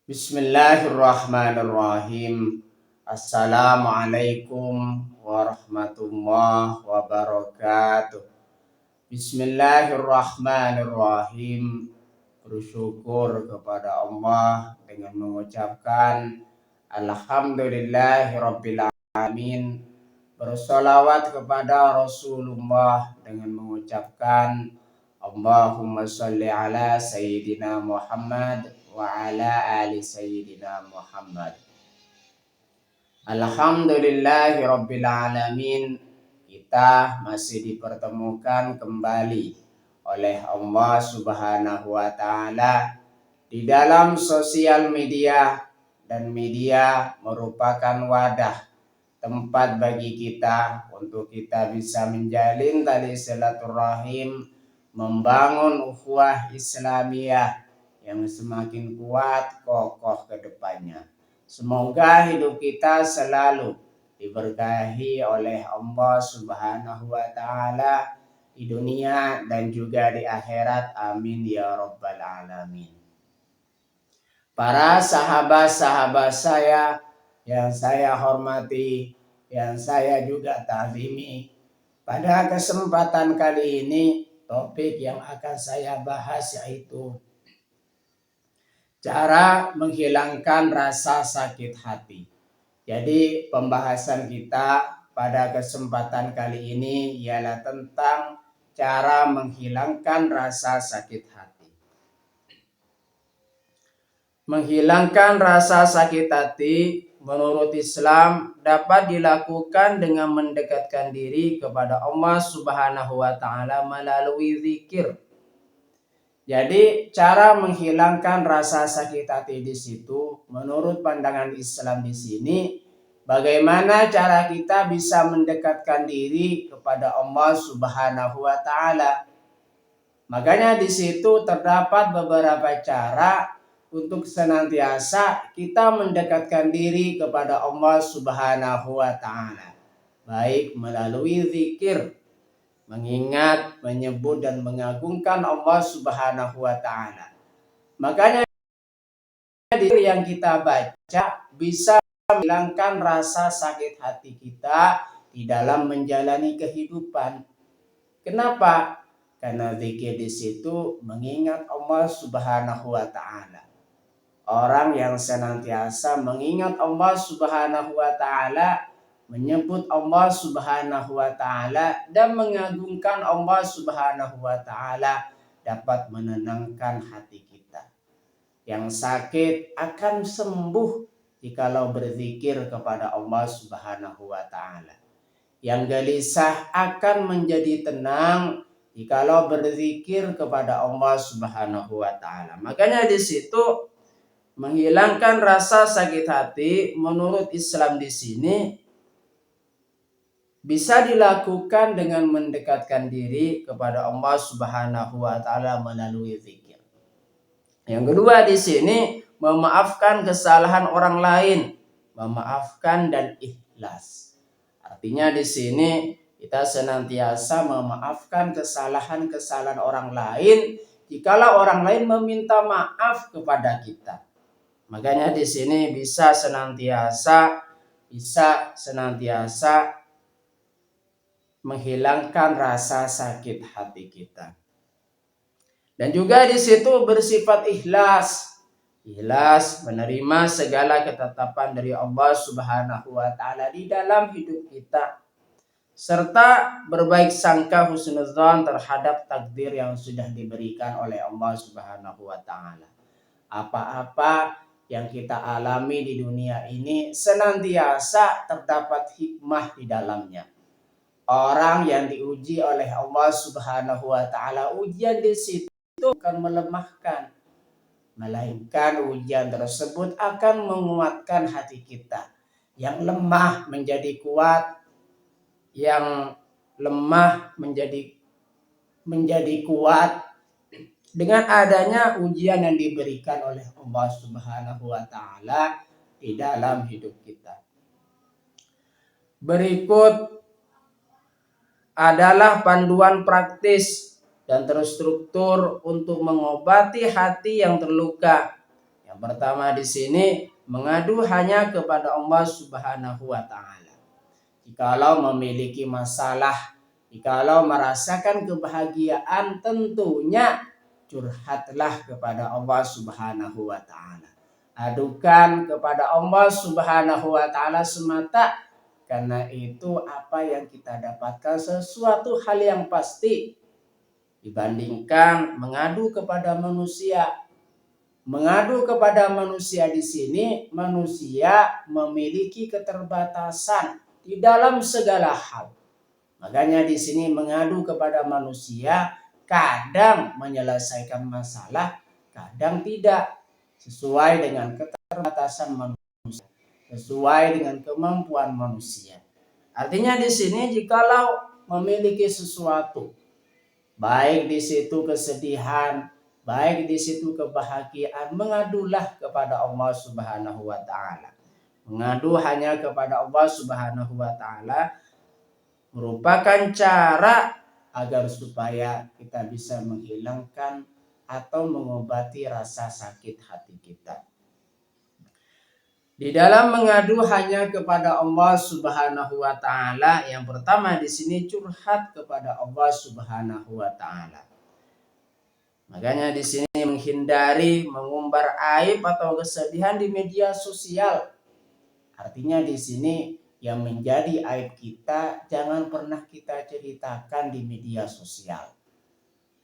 Bismillahirrahmanirrahim. Assalamualaikum warahmatullahi wabarakatuh. Bismillahirrahmanirrahim. Bersyukur kepada Allah dengan mengucapkan Alhamdulillahirabbil alamin. Bersolawat kepada Rasulullah dengan mengucapkan Allahumma sholli ala Sayyidina Muhammad wa ala ali Sayyidina Muhammad. Alhamdulillahi Rabbil Alamin. Kita masih dipertemukan kembali oleh Allah Subhanahu wa Ta'ala di dalam sosial media, dan media merupakan wadah tempat bagi kita untuk kita bisa menjalin tali silaturahim, membangun ukhuwah Islamiyah yang semakin kuat kokoh ke depannya. Semoga hidup kita selalu diberkahi oleh Allah Subhanahu wa Ta'ala di dunia dan juga di akhirat. Amin ya rabbal alamin. Para sahabat-sahabat saya yang saya hormati, yang saya juga ta'zimi, pada kesempatan kali ini topik yang akan saya bahas yaitu cara menghilangkan rasa sakit hati. Jadi pembahasan kita pada kesempatan kali ini ialah tentang cara menghilangkan rasa sakit hati. Menghilangkan rasa sakit hati menurut Islam dapat dilakukan dengan mendekatkan diri kepada Allah Subhanahu wa Ta'ala melalui zikir. Jadi cara menghilangkan rasa sakit hati di situ menurut pandangan Islam di sini, bagaimana cara kita bisa mendekatkan diri kepada Allah Subhanahu wa Ta'ala. Makanya di situ terdapat beberapa cara untuk senantiasa kita mendekatkan diri kepada Allah Subhanahu wa Ta'ala, baik melalui zikir, mengingat, menyebut dan mengagungkan Allah Subhanahu wa Ta'ala. Makanya diri yang kita baca bisa menghilangkan rasa sakit hati kita di dalam menjalani kehidupan. Kenapa? Karena zikir di situ mengingat Allah Subhanahu wa Ta'ala. Orang yang senantiasa mengingat Allah Subhanahu wa Ta'ala, menyebut Allah Subhanahu wa Ta'ala dan mengagungkan Allah Subhanahu wa Ta'ala dapat menenangkan hati kita. Yang sakit akan sembuh jikalau berzikir kepada Allah Subhanahu wa Ta'ala. Yang gelisah akan menjadi tenang jikalau berzikir kepada Allah Subhanahu wa Ta'ala. Makanya di situ menghilangkan rasa sakit hati menurut Islam di sini bisa dilakukan dengan mendekatkan diri kepada Allah Subhanahu wa Ta'ala melalui zikir. Yang kedua di sini memaafkan kesalahan orang lain, memaafkan dan ikhlas. Artinya di sini kita senantiasa memaafkan kesalahan-kesalahan orang lain jikalau orang lain meminta maaf kepada kita. Makanya di sini bisa senantiasa menghilangkan rasa sakit hati kita. Dan juga di situ bersifat ikhlas. Ikhlas menerima segala ketetapan dari Allah Subhanahu wa Ta'ala di dalam hidup kita. Serta berbaik sangka husnuzan terhadap takdir yang sudah diberikan oleh Allah Subhanahu wa Ta'ala. Apa-apa yang kita alami di dunia ini senantiasa terdapat hikmah di dalamnya. Orang yang diuji oleh Allah Subhanahu wa Ta'ala, ujian di situ bukan melemahkan, melainkan ujian tersebut akan menguatkan hati kita. Yang lemah menjadi kuat, yang lemah menjadi kuat dengan adanya ujian yang diberikan oleh Allah Subhanahu wa Ta'ala di dalam hidup kita. Berikut adalah panduan praktis dan terstruktur untuk mengobati hati yang terluka. Yang Yang pertama di sini mengadu hanya kepada Allah Subhanahu wa taala. Jikalau memiliki masalah, jikalau merasakan kebahagiaan, tentunya curhatlah kepada Allah Subhanahu wa taala. Adukan kepada Allah Subhanahu wa taala semata, karena itu apa yang kita dapatkan sesuatu hal yang pasti dibandingkan mengadu kepada manusia. Mengadu kepada manusia di sini, manusia memiliki keterbatasan di dalam segala hal. Makanya di sini mengadu kepada manusia kadang menyelesaikan masalah, kadang tidak, sesuai dengan keterbatasan manusia, sesuai dengan kemampuan manusia. Artinya di sini jikalau memiliki sesuatu, baik di situ kesedihan, baik di situ kebahagiaan, mengadulah kepada Allah Subhanahu wa taala. Mengadu hanya kepada Allah Subhanahu wa taala merupakan cara agar supaya kita bisa menghilangkan atau mengobati rasa sakit hati kita. Di dalam mengadu hanya kepada Allah Subhanahu wa taala, yang pertama di sini curhat kepada Allah Subhanahu wa taala. Makanya di sini menghindari mengumbar aib atau kesedihan di media sosial. Artinya di sini yang menjadi aib kita jangan pernah kita ceritakan di media sosial.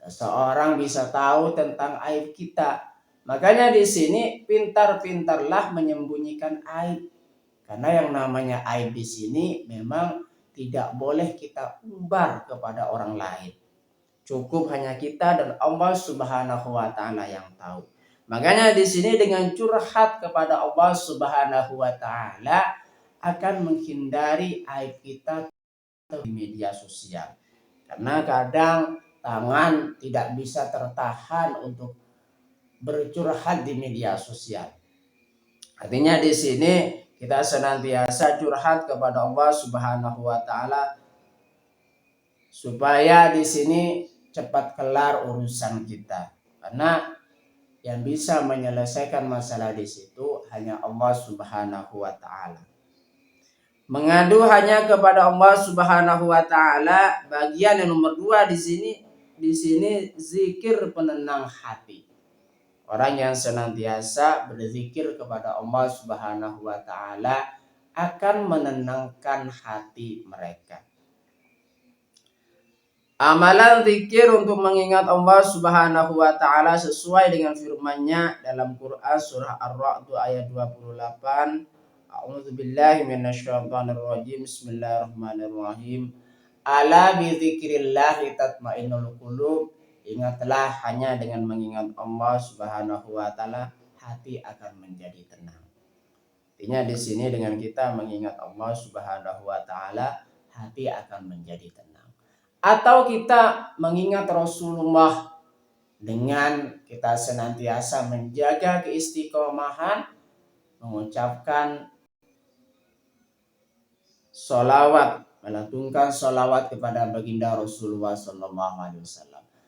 Seseorang bisa tahu tentang aib kita. Makanya di sini pintar-pintarlah menyembunyikan aib. Karena yang namanya aib di sini memang tidak boleh kita umbar kepada orang lain. Cukup hanya kita dan Allah Subhanahu wa taala yang tahu. Makanya di sini dengan curhat kepada Allah Subhanahu wa taala akan menghindari aib kita di media sosial. Karena kadang tangan tidak bisa tertahan untuk bercurhat di media sosial. Artinya di sini kita senantiasa curhat kepada Allah Subhanahu wa taala supaya di sini cepat kelar urusan kita. Karena yang bisa menyelesaikan masalah di situ hanya Allah Subhanahu wa taala. Mengadu hanya kepada Allah Subhanahu wa taala, bagian yang nomor 2 di sini zikir penenang hati. Orang yang senantiasa berzikir kepada Allah Subhanahu wa taala akan menenangkan hati mereka. Amalan zikir untuk mengingat Allah Subhanahu wa taala sesuai dengan firman-Nya dalam Quran surah Ar-Ra'd ayat 28. A'udzubillahi minasyaitonir rajim. Bismillahirrahmanirrahim. Ala bi dzikrillahi tatmainnul qulub. Ingatlah hanya dengan mengingat Allah Subhanahu wa taala hati akan menjadi tenang. Artinya di sini dengan kita mengingat Allah Subhanahu wa taala hati akan menjadi tenang. Atau kita mengingat Rasulullah dengan kita senantiasa menjaga keistiqomahan, mengucapkan sholawat, melantunkan sholawat kepada baginda Rasulullah SAW.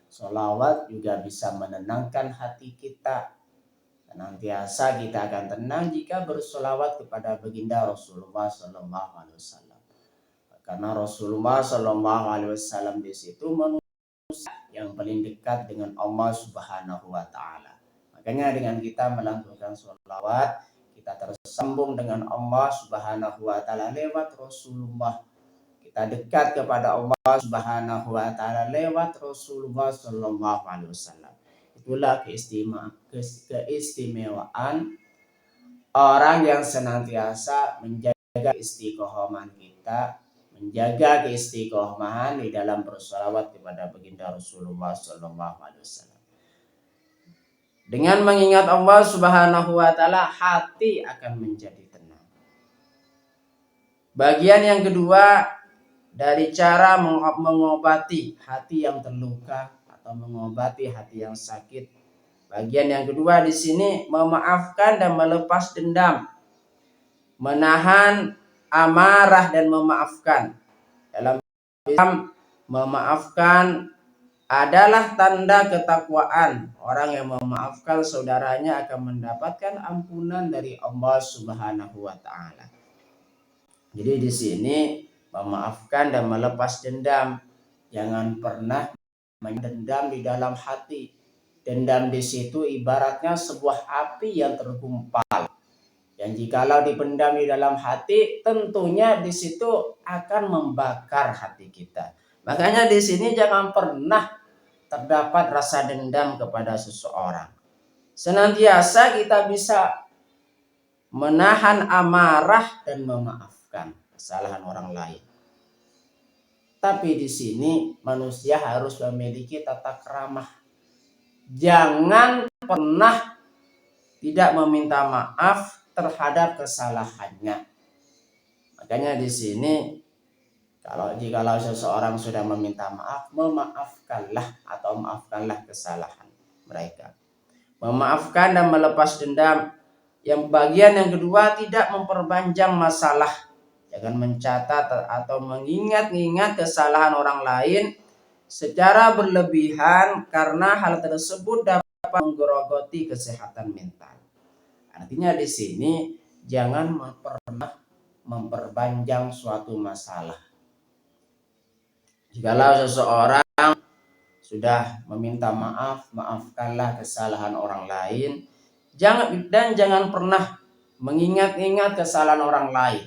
Sholawat juga bisa menenangkan hati kita. Senantiasa kita akan tenang jika bersolawat kepada baginda Rasulullah SAW. Karena Rasulullah SAW di situ manusia yang paling dekat dengan Allah Subhanahu wa taala. Makanya dengan kita melantunkan sholawat, kita tersambung dengan Allah Subhanahu wa taala lewat Rasulullah. Kita dekat kepada Allah Subhanahu wa taala lewat Rasulullah SAW. Itulah keistimewaan orang yang senantiasa menjaga istiqomahan kita, menjaga keistiqomahan di dalam bersolawat kepada baginda Rasulullah SAW. Dengan mengingat Allah Subhanahu wa taala, hati akan menjadi tenang. Bagian yang kedua dari cara mengobati hati yang terluka atau mengobati hati yang sakit. Bagian yang kedua di sini memaafkan dan melepas dendam. Menahan amarah dan memaafkan. Dalam Islam, memaafkan adalah tanda ketakwaan. Orang yang memaafkan saudaranya akan mendapatkan ampunan dari Allah Subhanahu wa taala. Jadi di sini memaafkan dan melepas dendam. Jangan pernah mendendam di dalam hati. Dendam di situ ibaratnya sebuah api yang tergumpal. Dan jikalau dipendam di dalam hati, tentunya di situ akan membakar hati kita. Makanya di sini jangan pernah terdapat rasa dendam kepada seseorang. Senantiasa kita bisa menahan amarah dan memaafkan kesalahan orang lain. Tapi di sini manusia harus memiliki tata krama. Jangan pernah tidak meminta maaf terhadap kesalahannya. Makanya di sini jikalau seseorang sudah meminta maaf, memaafkanlah atau maafkanlah kesalahan mereka. Memaafkan dan melepas dendam. Yang bagian yang kedua, tidak memperpanjang masalah. Jangan mencatat atau mengingat-ingat kesalahan orang lain secara berlebihan, karena hal tersebut dapat menggerogoti kesehatan mental. Artinya di sini jangan pernah memperpanjang suatu masalah. Jikalau seseorang sudah meminta maaf, maafkanlah kesalahan orang lain. Jangan pernah mengingat-ingat kesalahan orang lain.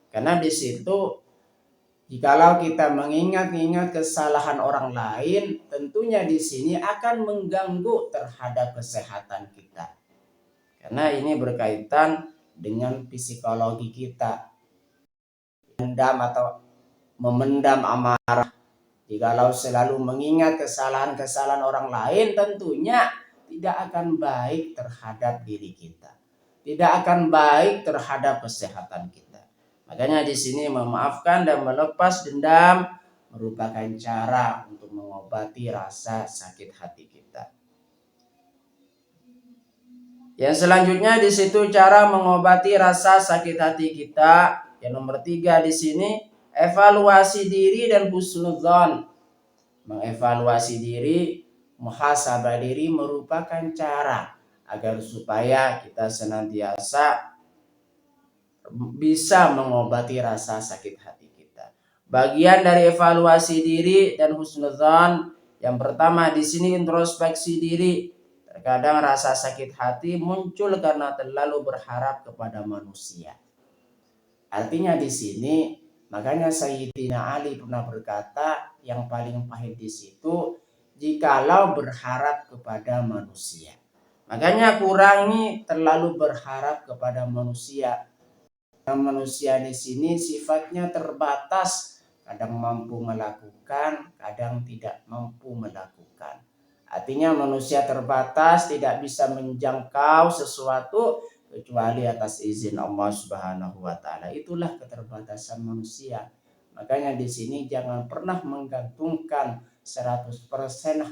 Karena di situ jikalau kita mengingat-ingat kesalahan orang lain, tentunya di sini akan mengganggu terhadap kesehatan kita. Karena ini berkaitan dengan psikologi kita. Dendam atau memendam amarah. Jikalau selalu mengingat kesalahan-kesalahan orang lain, tentunya tidak akan baik terhadap diri kita. Tidak akan baik terhadap kesehatan kita. Makanya di sini memaafkan dan melepas dendam merupakan cara untuk mengobati rasa sakit hati kita. Yang selanjutnya di situ cara mengobati rasa sakit hati kita. Yang nomor 3 di sini, evaluasi diri dan husnudzon. Mengevaluasi diri, muhasabah diri merupakan cara agar supaya kita senantiasa bisa mengobati rasa sakit hati kita. Bagian dari evaluasi diri dan husnudzon, yang pertama di sini introspeksi diri. Terkadang rasa sakit hati muncul karena terlalu berharap kepada manusia. Artinya di sini, makanya Sayyidina Ali pernah berkata, yang paling pahit di situ jikalau berharap kepada manusia. Makanya kurangi terlalu berharap kepada manusia. Manusia di sini sifatnya terbatas, kadang mampu melakukan, kadang tidak mampu melakukan. Artinya manusia terbatas, tidak bisa menjangkau sesuatu kecuali atas izin Allah Subhanahu wa taala. Itulah keterbatasan manusia. Makanya di sini jangan pernah menggantungkan 100%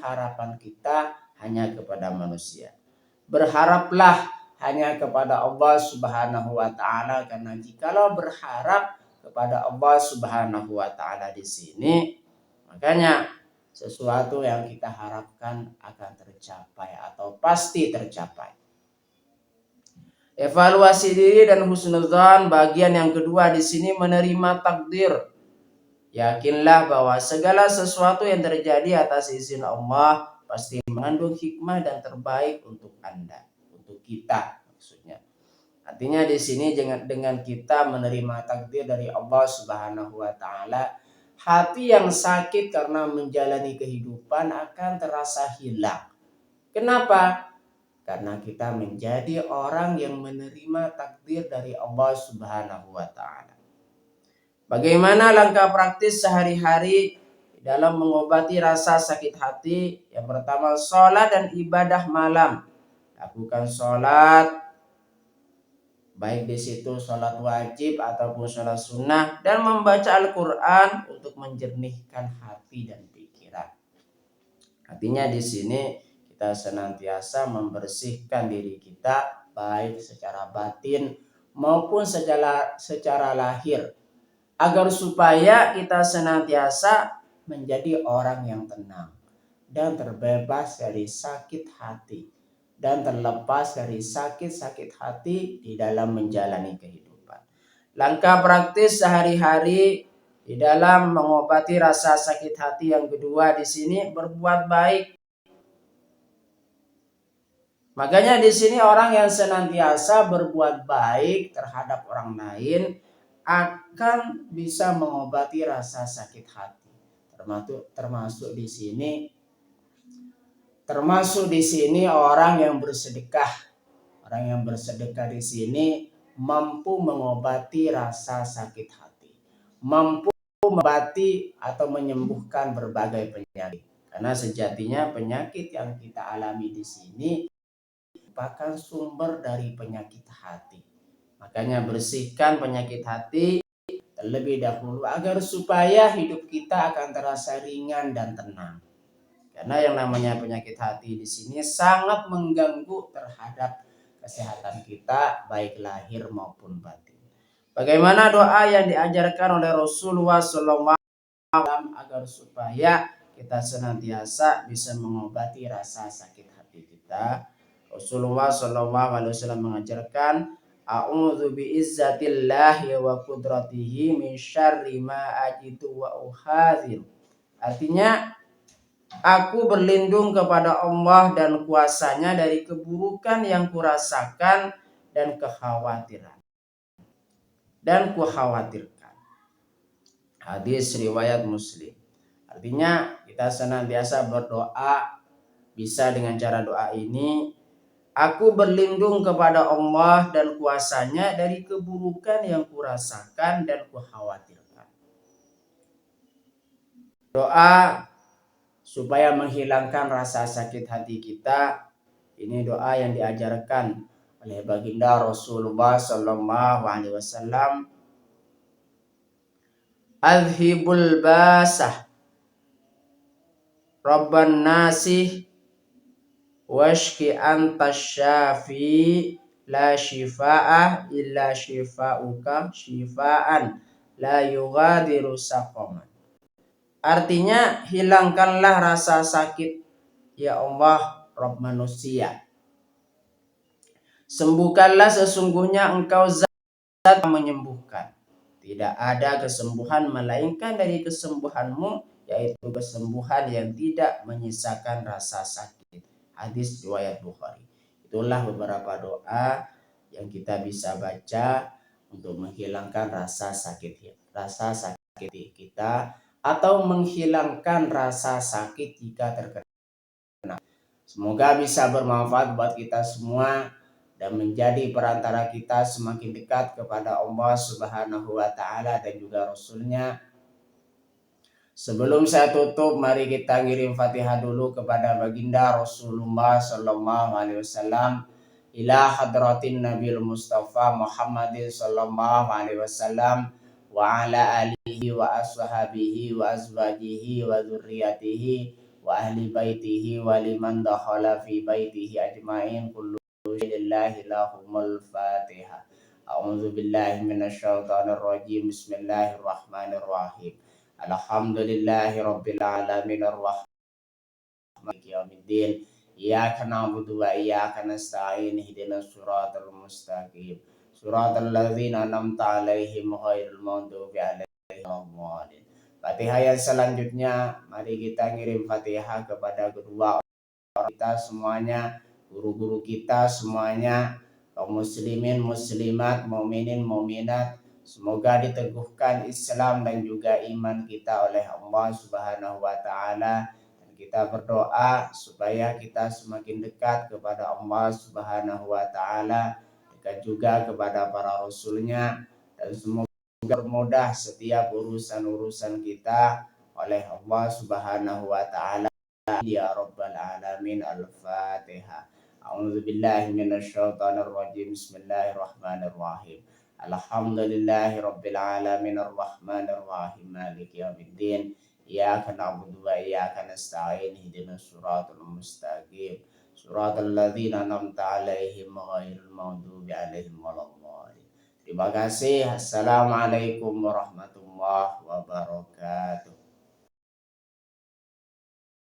harapan kita hanya kepada manusia. Berharaplah hanya kepada Allah Subhanahu wa taala, karena jikalau berharap kepada Allah Subhanahu wa taala di sini, makanya sesuatu yang kita harapkan akan tercapai atau pasti tercapai. Evaluasi diri dan husnudzon, bagian yang kedua di sini menerima takdir. Yakinlah bahwa segala sesuatu yang terjadi atas izin Allah pasti mengandung hikmah dan terbaik untuk Anda, untuk kita maksudnya. Artinya di sini dengan kita menerima takdir dari Allah Subhanahu wa taala, hati yang sakit karena menjalani kehidupan akan terasa hilang. Kenapa? Karena kita menjadi orang yang menerima takdir dari Allah Subhanahu wa taala. Bagaimana langkah praktis sehari-hari dalam mengobati rasa sakit hati? Yang pertama, sholat dan ibadah malam. Lakukan sholat, baik di situ sholat wajib ataupun sholat sunnah, dan membaca Al-Quran untuk menjernihkan hati dan pikiran. Artinya di sini kita senantiasa membersihkan diri kita baik secara batin maupun secara lahir, agar supaya kita senantiasa menjadi orang yang tenang. dan terbebas dari sakit hati dan terlepas dari sakit-sakit hati di dalam menjalani kehidupan. Langkah praktis sehari-hari di dalam mengobati rasa sakit hati yang kedua di sini berbuat baik. Makanya di sini orang yang senantiasa berbuat baik terhadap orang lain akan bisa mengobati rasa sakit hati. Termasuk di sini orang yang bersedekah. Orang yang bersedekah di sini mampu mengobati rasa sakit hati. Mampu mengobati atau menyembuhkan berbagai penyakit. Karena sejatinya penyakit yang kita alami di sini merupakan sumber dari penyakit hati. Makanya bersihkan penyakit hati terlebih dahulu agar supaya hidup kita akan terasa ringan dan tenang. Karena yang namanya penyakit hati di sini sangat mengganggu terhadap kesehatan kita baik lahir maupun batin. Bagaimana doa yang diajarkan oleh Rasulullah SAW agar supaya kita senantiasa bisa mengobati rasa sakit hati kita. Rasulullah SAW mengajarkan a'udzu bi'izzatillahi wa qudratihi min syarri ma ajidu wa uhadzir. Artinya aku berlindung kepada Allah dan kuasanya dari keburukan yang kurasakan dan kukhawatirkan. Hadis riwayat Muslim. Artinya kita senantiasa berdoa bisa dengan cara doa ini. Aku berlindung kepada Allah dan kuasanya dari keburukan yang kurasakan dan kukhawatirkan. Doa supaya menghilangkan rasa sakit hati kita, ini doa yang diajarkan oleh baginda Rasulullah sallallahu alaihi wasallam. Adhibul basah Rabban nasih washki anta syafi la shifa'ah illa shifa'uka shifa'an la yughadiru saqaman. Artinya hilangkanlah rasa sakit ya Allah Rabb manusia. Sembuhkanlah sesungguhnya engkau zat yang menyembuhkan. Tidak ada kesembuhan melainkan dari kesembuhanmu, yaitu kesembuhan yang tidak menyisakan rasa sakit. Hadis riwayat Bukhari. Itulah beberapa doa yang kita bisa baca untuk menghilangkan rasa sakit kita atau menghilangkan rasa sakit jika terkena. Semoga bisa bermanfaat buat kita semua dan menjadi perantara kita semakin dekat kepada Allah Subhanahu wa taala dan juga Rasulnya. Sebelum saya tutup, mari kita ngirim Fatihah dulu kepada baginda Rasulullah sallallahu alaihi wasallam. Ila hadratin Nabil Mustafa Muhammadin sallallahu alaihi wasallam wa ala alihi wa ashabihi wa azwajihi wa dzurriyyatihi wa ahli baitihi wa liman dakhala fi baitihi ajmain kullu lillahi lahumul Fatihah. A'udzu billahi minasyaitonir rajim. Bismillahirrahmanirrahim. Alhamdulillahi rabbil alamin arrahman maliki yaumiddin. Iyyaka na'budu wa iyyaka nasta'in. Ihdinas siratal mustaqim. Siratal ladzina an'amta 'alaihim ghairil maghdubi 'alaihim waladdallin. Fatihah yang selanjutnya mari kita ngirim Fatihah kepada kedua orang kita semuanya, guru-guru kita semuanya, kaum muslimin muslimat, mukminin mukminat. Semoga diteguhkan Islam dan juga iman kita oleh Allah Subhanahu wa taala. Dan kita berdoa supaya kita semakin dekat kepada Allah Subhanahu wa taala, dekat juga kepada para rasulnya, dan semoga bermudah setiap urusan-urusan kita oleh Allah Subhanahu wa taala. Ya rabbal alamin. Al-Fatihah. A'udzu billahi minasyaitonir rajim. Bismillahirrahmanirrahim. Alhamdulillahi rabbil alamin arrahmanir rahim maliki yaumiddin. Iyyaka na'budu wa iyyaka nasta'in. Ihdinas siratal mustaqim. Siratal ladzina an'amta 'alaihim ghairil maghdubi 'alaihim waladdallin. Terima kasih. Assalamualaikum warahmatullahi wabarakatuh.